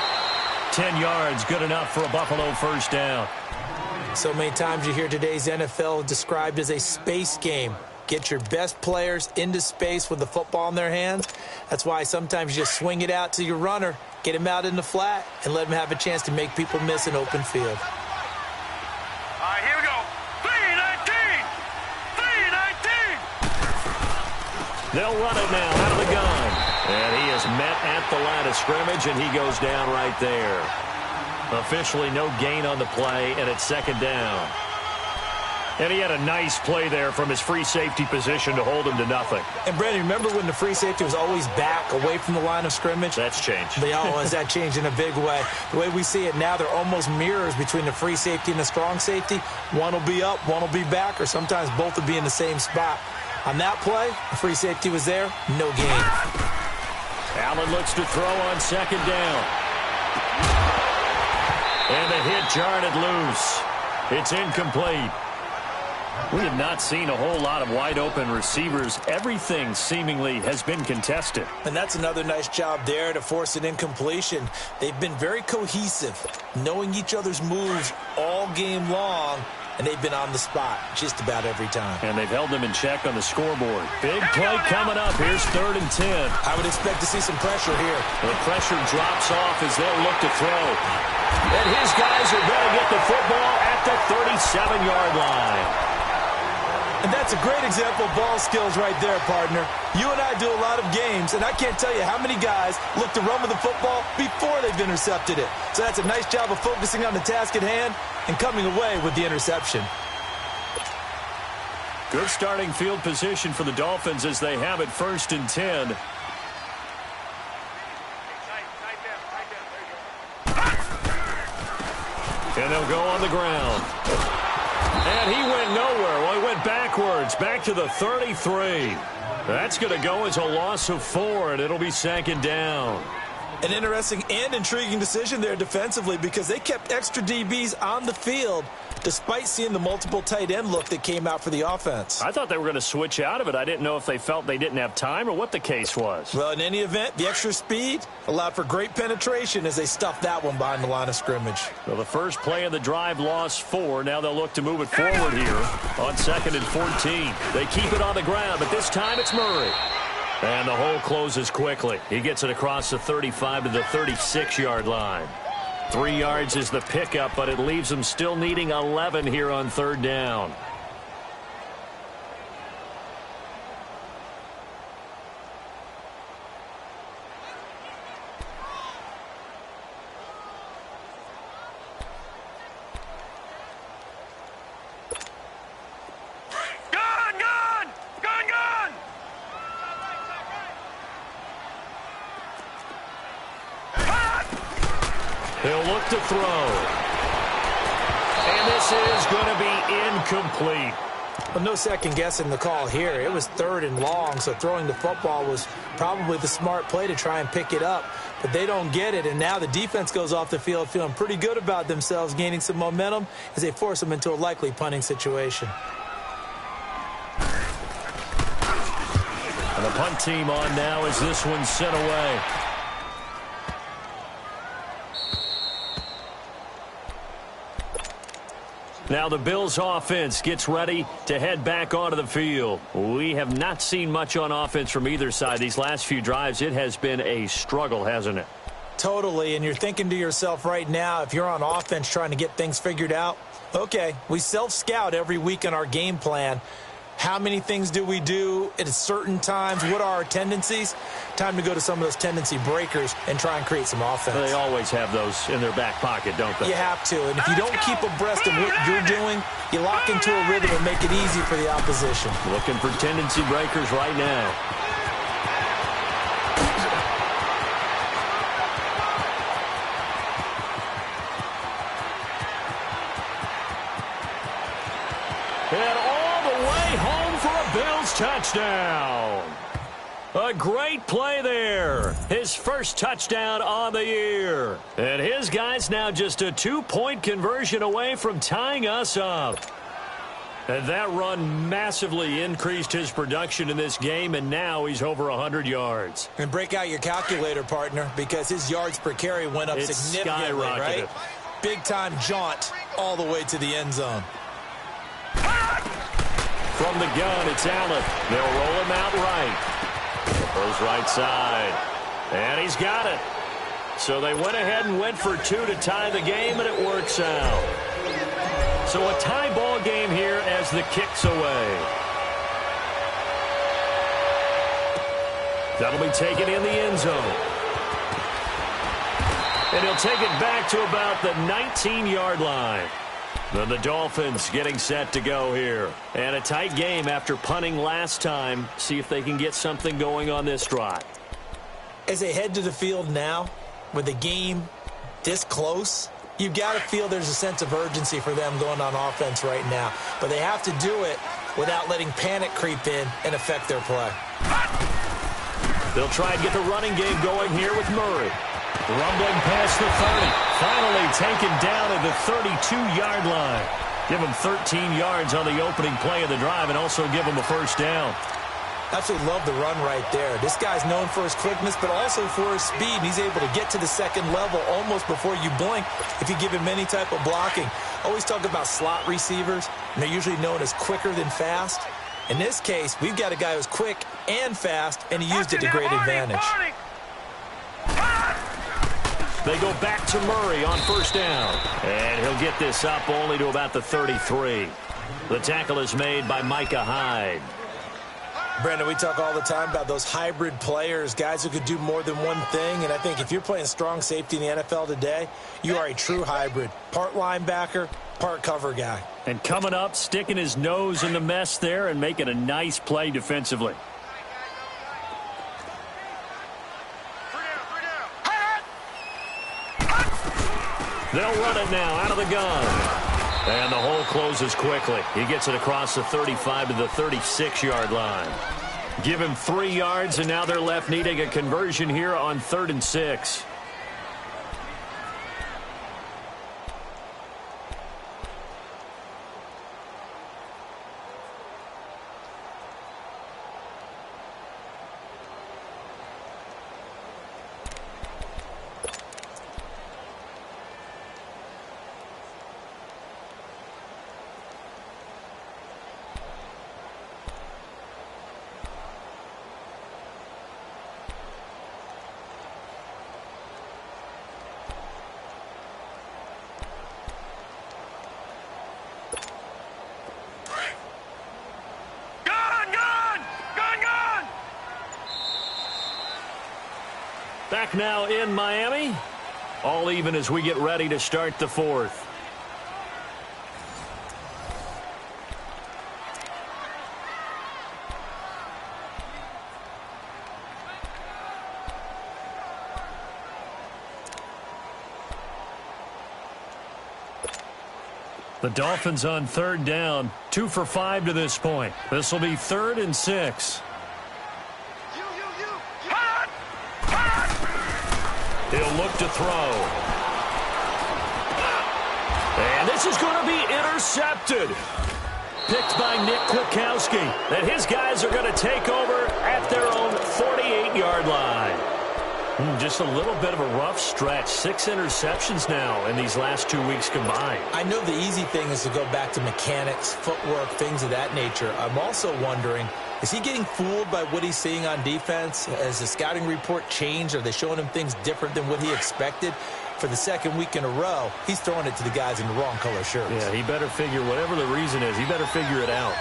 10 yards, good enough for a Buffalo 1st down. So many times you hear today's NFL described as a space game. Get your best players into space with the football in their hands. That's why sometimes you just swing it out to your runner, get him out in the flat, and let him have a chance to make people miss an open field. All right, here we go. 3-19. 3-19. They'll run it now out of the gun. And he is met at the line of scrimmage, and he goes down right there. Officially no gain on the play, and it's 2nd down. And he had a nice play there from his free safety position to hold him to nothing. And, Brandon, remember when the free safety was always back away from the line of scrimmage? That's changed. Has that changed in a big way? The way we see it now, they're almost mirrors between the free safety and the strong safety. One will be up, one will be back, or sometimes both will be in the same spot. On that play, the free safety was there, no gain. Allen looks to throw on 2nd down. And the hit jarred it loose. It's incomplete. We have not seen a whole lot of wide-open receivers. Everything seemingly has been contested. And that's another nice job there to force an incompletion. They've been very cohesive, knowing each other's moves all game long, and they've been on the spot just about every time. And they've held them in check on the scoreboard. Big play coming up. Here's 3rd and 10. I would expect to see some pressure here. The pressure drops off as they'll look to throw. And his guys are going to get the football at the 37-yard line. And that's a great example of ball skills right there, partner. You and I do a lot of games, and I can't tell you how many guys look to run with the football before they've intercepted it. So that's a nice job of focusing on the task at hand and coming away with the interception. Good starting field position for the Dolphins as they have it 1st and 10. And they'll go on the ground. And he went nowhere. Well, he went backwards, back to the 33. That's going to go as a loss of 4, and it'll be 2nd down. An interesting and intriguing decision there defensively because they kept extra DBs on the field despite seeing the multiple tight end look that came out for the offense. I thought they were going to switch out of it. I didn't know if they felt they didn't have time or what the case was. Well, in any event, the extra speed allowed for great penetration as they stuffed that one behind the line of scrimmage. Well, the first play of the drive lost 4. Now they'll look to move it forward here on 2nd and 14. They keep it on the ground, but this time it's Murray. And the hole closes quickly. He gets it across the 35 to the 36-yard line. 3 yards is the pickup, but it leaves them still needing 11 here on 3rd down. He'll look to throw. And this is going to be incomplete. Well, no second guessing the call here. It was 3rd and long, so throwing the football was probably the smart play to try and pick it up. But they don't get it, and now the defense goes off the field feeling pretty good about themselves, gaining some momentum as they force them into a likely punting situation. And the punt team on now as this one's sent away. Now the Bills offense gets ready to head back onto the field. We have not seen much on offense from either side. These last few drives, it has been a struggle, hasn't it? Totally, and you're thinking to yourself right now, if you're on offense trying to get things figured out, okay, we self-scout every week in our game plan. How many things do we do at certain times? What are our tendencies? Time to go to some of those tendency breakers and try and create some offense. They always have those in their back pocket, don't they? You have to. And if you don't keep abreast of what you're doing, you lock into a rhythm and make it easy for the opposition. Looking for tendency breakers right now. And all the way home for a Bills touchdown. A great play there. His first touchdown on the year. And his guy's now just a 2-point conversion away from tying us up. And that run massively increased his production in this game, and now he's over 100 yards. And break out your calculator, partner, because his yards per carry went up significantly, right? Big-time jaunt all the way to the end zone. From the gun, it's Allen. They'll roll him out right. Goes right side. And he's got it. So they went ahead and went for 2 to tie the game, and it works out. So a tie ball game here as the kick's away. That'll be taken in the end zone. And he'll take it back to about the 19-yard line. Then the Dolphins getting set to go here. And a tight game after punting last time. See if they can get something going on this drive. As they head to the field now, with the game this close, you've got to feel there's a sense of urgency for them going on offense right now. But they have to do it without letting panic creep in and affect their play. They'll try and get the running game going here with Murray. Rumbling past the 30. Finally taken down at the 32-yard line. Give him 13 yards on the opening play of the drive and also give him a first down. Absolutely love the run right there. This guy's known for his quickness, but also for his speed. He's able to get to the second level almost before you blink if you give him any type of blocking. Always talk about slot receivers, and they're usually known as quicker than fast. In this case, we've got a guy who's quick and fast, and he used it to great advantage. They go back to Murray on first down. And he'll get this up only to about the 33. The tackle is made by Micah Hyde. Brandon, we talk all the time about those hybrid players, guys who could do more than one thing. And I think if you're playing strong safety in the NFL today, you are a true hybrid. Part linebacker, part cover guy. And coming up, sticking his nose in the mess there and making a nice play defensively. They'll run it now out of the gun. And the hole closes quickly. He gets it across the 35 to the 36-yard line. Give him 3 yards, and now they're left needing a conversion here on 3rd and 6. Back now in Miami. All even as we get ready to start the 4th. The Dolphins on 3rd down. 2 for 5 to this point. This will be 3rd and 6. He'll look to throw. And this is going to be intercepted. Picked by Nick Kwiatkowski. And his guys are going to take over at their own 48-yard line. Just a little bit of a rough stretch. 6 interceptions now in these last 2 weeks combined. I know the easy thing is to go back to mechanics, footwork, things of that nature. I'm also wondering, is he getting fooled by what he's seeing on defense? Has the scouting report changed? Are they showing him things different than what he expected? For the second week in a row, he's throwing it to the guys in the wrong color shirts. Yeah, he better figure, whatever the reason is, he better figure it out.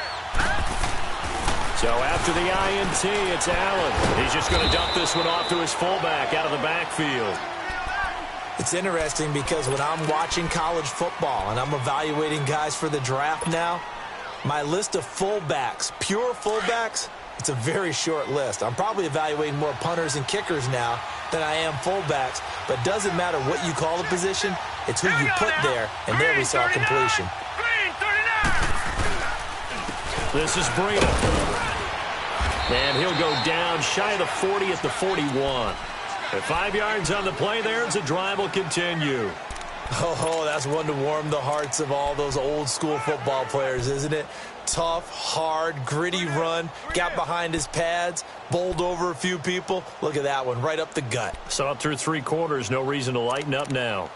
So after the INT, it's Allen. He's just going to dump this one off to his fullback out of the backfield. It's interesting because when I'm watching college football and I'm evaluating guys for the draft now, my list of fullbacks, pure fullbacks, it's a very short list. I'm probably evaluating more punters and kickers now than I am fullbacks, but it doesn't matter what you call the position, it's who you put there, and there we saw completion. This is Breida. And he'll go down shy of the 40 at the 41. At 5 yards on the play there, as the drive will continue. Oh, that's one to warm the hearts of all those old school football players, isn't it? Tough, hard, gritty run, got behind his pads, bowled over a few people. Look at that one, right up the gut. So up through 3 quarters, no reason to lighten up now.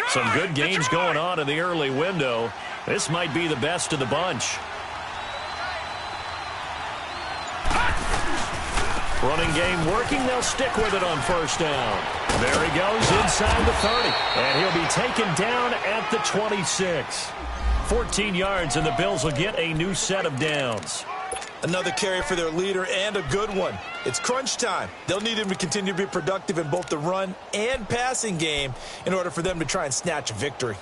Some good games going on in the early window. This might be the best of the bunch. Running game working. They'll stick with it on first down. There he goes inside the 30. And he'll be taken down at the 26. 14 yards, and the Bills will get a new set of downs. Another carry for their leader, and a good one. It's crunch time. They'll need him to continue to be productive in both the run and passing game in order for them to try and snatch a victory.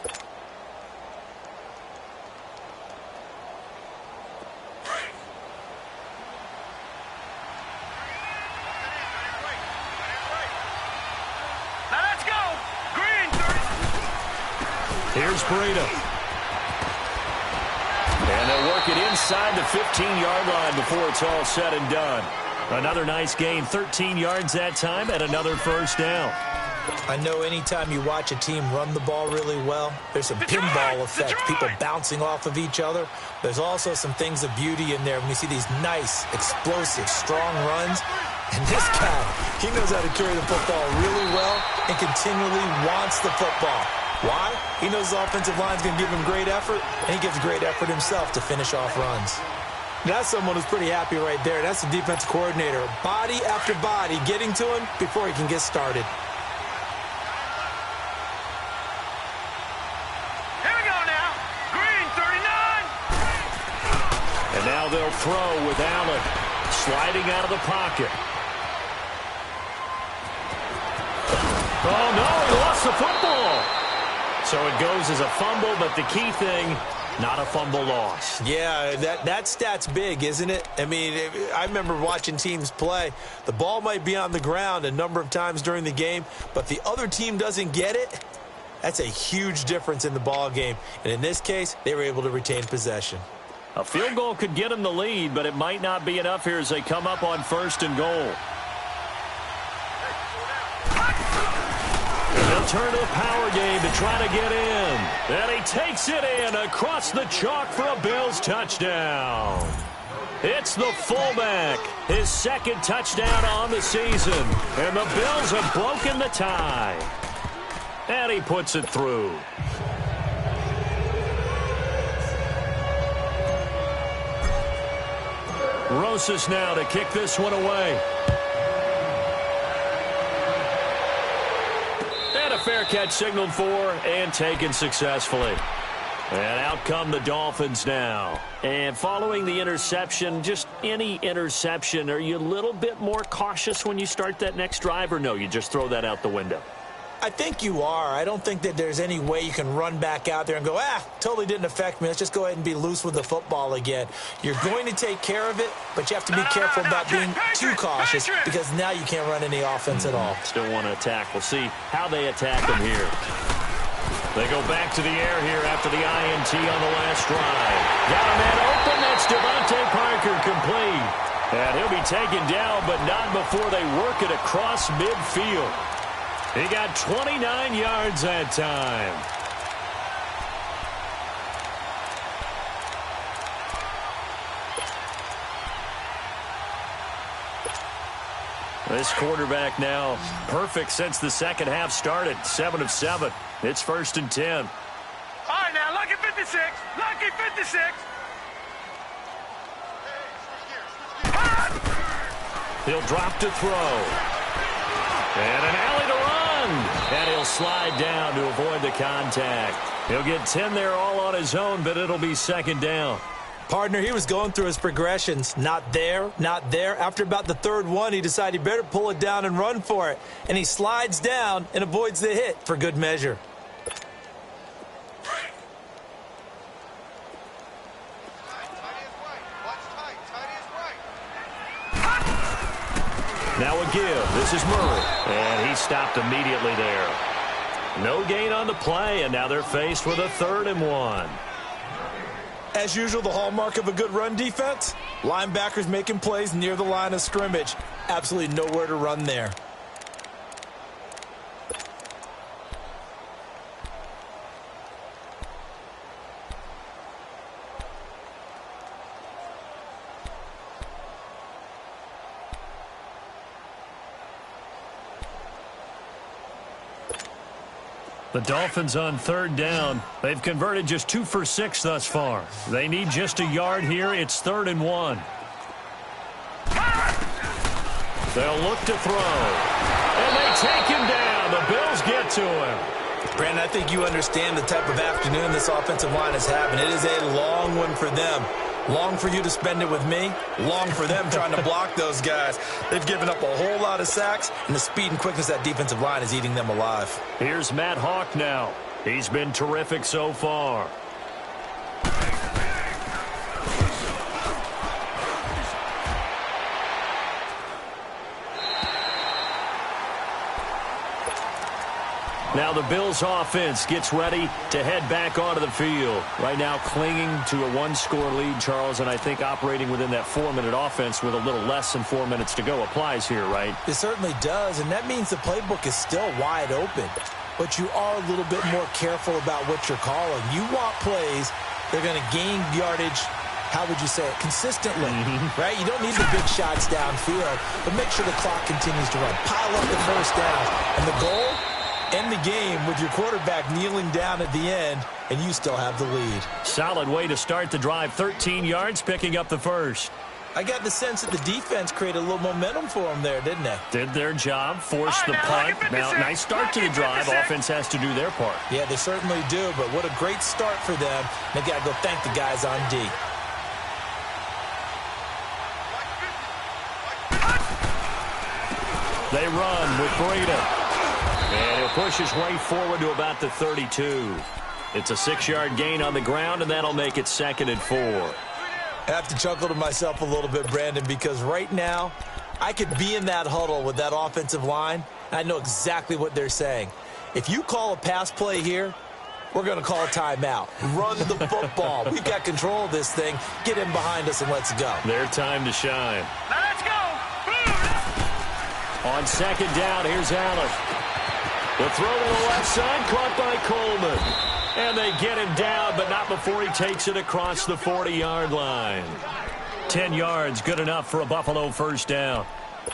Now let's go. Green. Here's Breida. And they'll work it inside the 15-yard line before it's all said and done. Another nice gain, 13 yards that time, and another first down. I know anytime you watch a team run the ball really well, there's some pinball effect, people bouncing off of each other. There's also some things of beauty in there when you see these nice, explosive, strong runs. And this guy, he knows how to carry the football really well and continually wants the football. Why? He knows the offensive line's going to give him great effort, and he gives great effort himself to finish off runs. That's someone who's pretty happy right there. That's the defensive coordinator. Body after body getting to him before he can get started. Here we go now. Green, 39. And now they'll throw with Allen sliding out of the pocket. Oh, no, he lost the football. So it goes as a fumble, but the key thing, not a fumble loss. Yeah, that stat's big, isn't it? I mean, I remember watching teams play. The ball might be on the ground a number of times during the game, but the other team doesn't get it. That's a huge difference in the ball game. And in this case, they were able to retain possession. A field goal could get them the lead, but it might not be enough here as they come up on first and goal. They'll turn to the power game to try to get in. And he takes it in across the chalk for a Bills touchdown. It's the fullback, his second touchdown on the season. And the Bills have broken the tie. And he puts it through. Rosas now to kick this one away. And a fair catch signaled for and taken successfully. And out come the Dolphins now. And following the interception, just any interception, are you a little bit more cautious when you start that next drive, or no, you just throw that out the window? I think you are. I don't think that there's any way you can run back out there and go, totally didn't affect me. Let's just go ahead and be loose with the football again. You're going to take care of it, but you have to be careful about being too cautious because now you can't run any offense at all. Still want to attack. We'll see how they attack them here. They go back to the air here after the INT on the last drive. Got a man open. That's Devontae Parker complete. And he'll be taken down, but not before they work it across midfield. He got 29 yards that time. This quarterback now perfect since the second half started. 7 of 7. It's 1st and 10. All right, now, lucky 56. Lucky 56. He'll drop to throw. And an alley to run. And he'll slide down to avoid the contact. He'll get 10 there all on his own, but it'll be second down. Partner, he was going through his progressions. Not there, not there. After about the third one, he decided he better pull it down and run for it. And he slides down and avoids the hit for good measure. Now a give. This is Murray. And he stopped immediately there. No gain on the play, and now they're faced with a 3rd and 1. As usual, the hallmark of a good run defense, linebackers making plays near the line of scrimmage. Absolutely nowhere to run there. The Dolphins on 3rd down. They've converted just 2 for 6 thus far. They need just a yard here. It's 3rd and 1. They'll look to throw. And they take him down. The Bills get to him. Brandon, I think you understand the type of afternoon this offensive line is having. It is a long one for them. Long for you to spend it with me. Long for them trying to block those guys. They've given up a whole lot of sacks, and the speed and quickness of that defensive line is eating them alive. Here's Matt Hawk now. He's been terrific so far. Now the Bills offense gets ready to head back onto the field. Right now clinging to a 1-score lead, Charles, and I think operating within that 4-minute offense with a little less than 4 minutes to go applies here, right? It certainly does, and that means the playbook is still wide open. But you are a little bit more careful about what you're calling. You want plays that are going to gain yardage, how would you say it, consistently, right? You don't need the big shots downfield, but make sure the clock continues to run. Pile up the first down, and the goal, end the game with your quarterback kneeling down at the end, and you still have the lead. Solid way to start the drive. 13 yards, picking up the first. I got the sense that the defense created a little momentum for them there, didn't they? Did their job, forced the punt. Now, nice start to the drive. Offense has to do their part. Yeah, they certainly do, but what a great start for them. They've got to go thank the guys on D. They run with Breida. And he'll push his way forward to about the 32. It's a 6-yard gain on the ground, and that'll make it 2nd and 4. I have to chuckle to myself a little bit, Brandon, because right now I could be in that huddle with that offensive line, and I know exactly what they're saying. If you call a pass play here, we're going to call a timeout. Run the football. We've got control of this thing. Get in behind us and let's go. Their time to shine. Now let's go. On 2nd down, here's Allen. The throw to the left side, caught by Coleman. And they get him down, but not before he takes it across the 40-yard line. 10 yards, good enough for a Buffalo first down.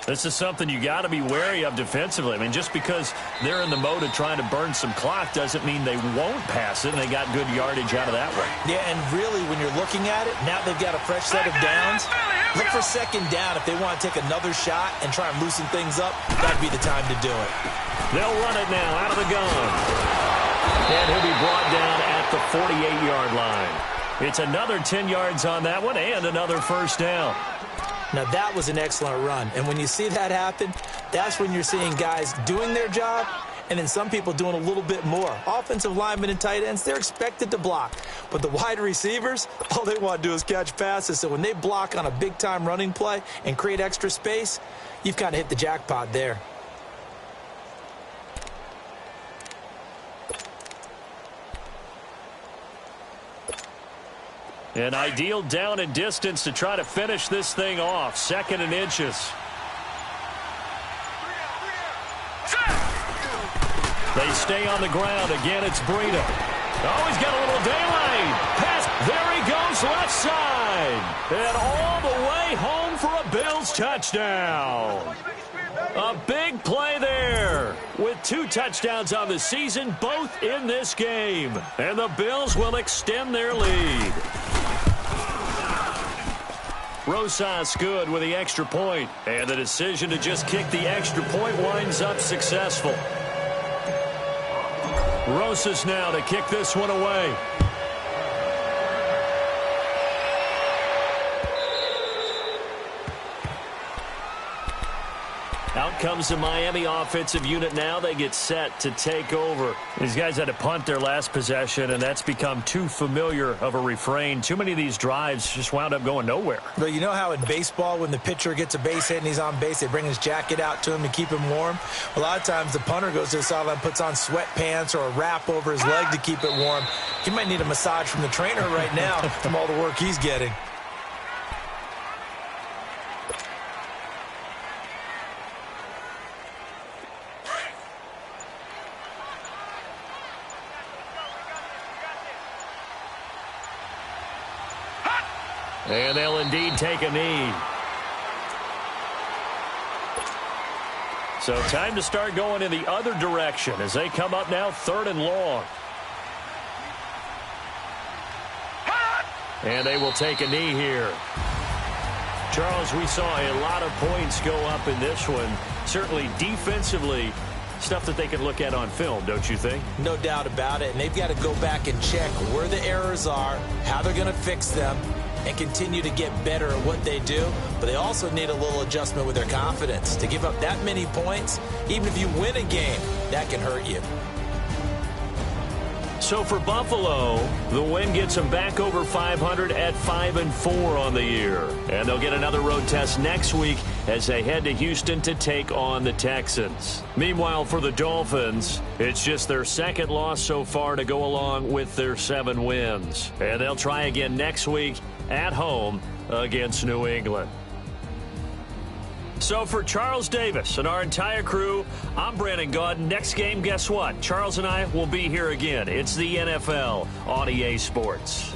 This is something you got to be wary of defensively. I mean, just because they're in the mode of trying to burn some clock doesn't mean they won't pass it, and they got good yardage out of that one. Yeah, and really, when you're looking at it, now they've got a fresh set of downs. Look for 2nd down if they want to take another shot and try and loosen things up. That'd be the time to do it. They'll run it now out of the gun. And he'll be brought down at the 48-yard line. It's another 10 yards on that one and another first down. Now, that was an excellent run. And when you see that happen, that's when you're seeing guys doing their job and then some people doing a little bit more. Offensive linemen and tight ends, they're expected to block. But the wide receivers, all they want to do is catch passes. So when they block on a big-time running play and create extra space, you've kind of hit the jackpot there. An ideal down and distance to try to finish this thing off. 2nd and inches. They stay on the ground. Again, it's Breida. Oh, he's got a little daylight. Pass. There he goes, left side. And all the way home for a Bills touchdown. A big play there with 2 touchdowns on the season, both in this game. And the Bills will extend their lead. Rosas good with the extra point, and the decision to just kick the extra point winds up successful. Rosas now to kick this one away. Out comes the Miami offensive unit now. They get set to take over. These guys had to punt their last possession, and that's become too familiar of a refrain. Too many of these drives just wound up going nowhere. But you know how in baseball, when the pitcher gets a base hit and he's on base, they bring his jacket out to him to keep him warm? A lot of times the punter goes to the sideline, puts on sweatpants or a wrap over his leg to keep it warm. He might need a massage from the trainer right now from all the work he's getting. And they'll indeed take a knee. So time to start going in the other direction as they come up now 3rd and long. And they will take a knee here. Charles, we saw a lot of points go up in this one. Certainly defensively, stuff that they can look at on film, don't you think? No doubt about it. And they've got to go back and check where the errors are, how they're going to fix them, and continue to get better at what they do. But they also need a little adjustment with their confidence. To give up that many points, even if you win a game, that can hurt you. So for Buffalo, the win gets them back over 500 at 5-4 on the year. And they'll get another road test next week as they head to Houston to take on the Texans. Meanwhile, for the Dolphins, it's just their 2nd loss so far to go along with their 7 wins. And they'll try again next week at home against New England. So for Charles Davis and our entire crew, I'm Brandon Gaudin. Next game, guess what? Charles and I will be here again. It's the NFL on EA Sports.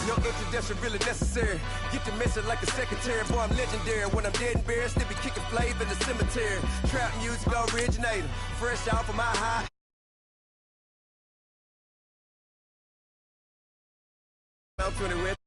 No introduction really necessary. Get the message like a secretary. Boy, I'm legendary. When I'm dead and buried, still be kicking flavor in the cemetery. Trap music originator. Fresh off of my high. I'm 20 with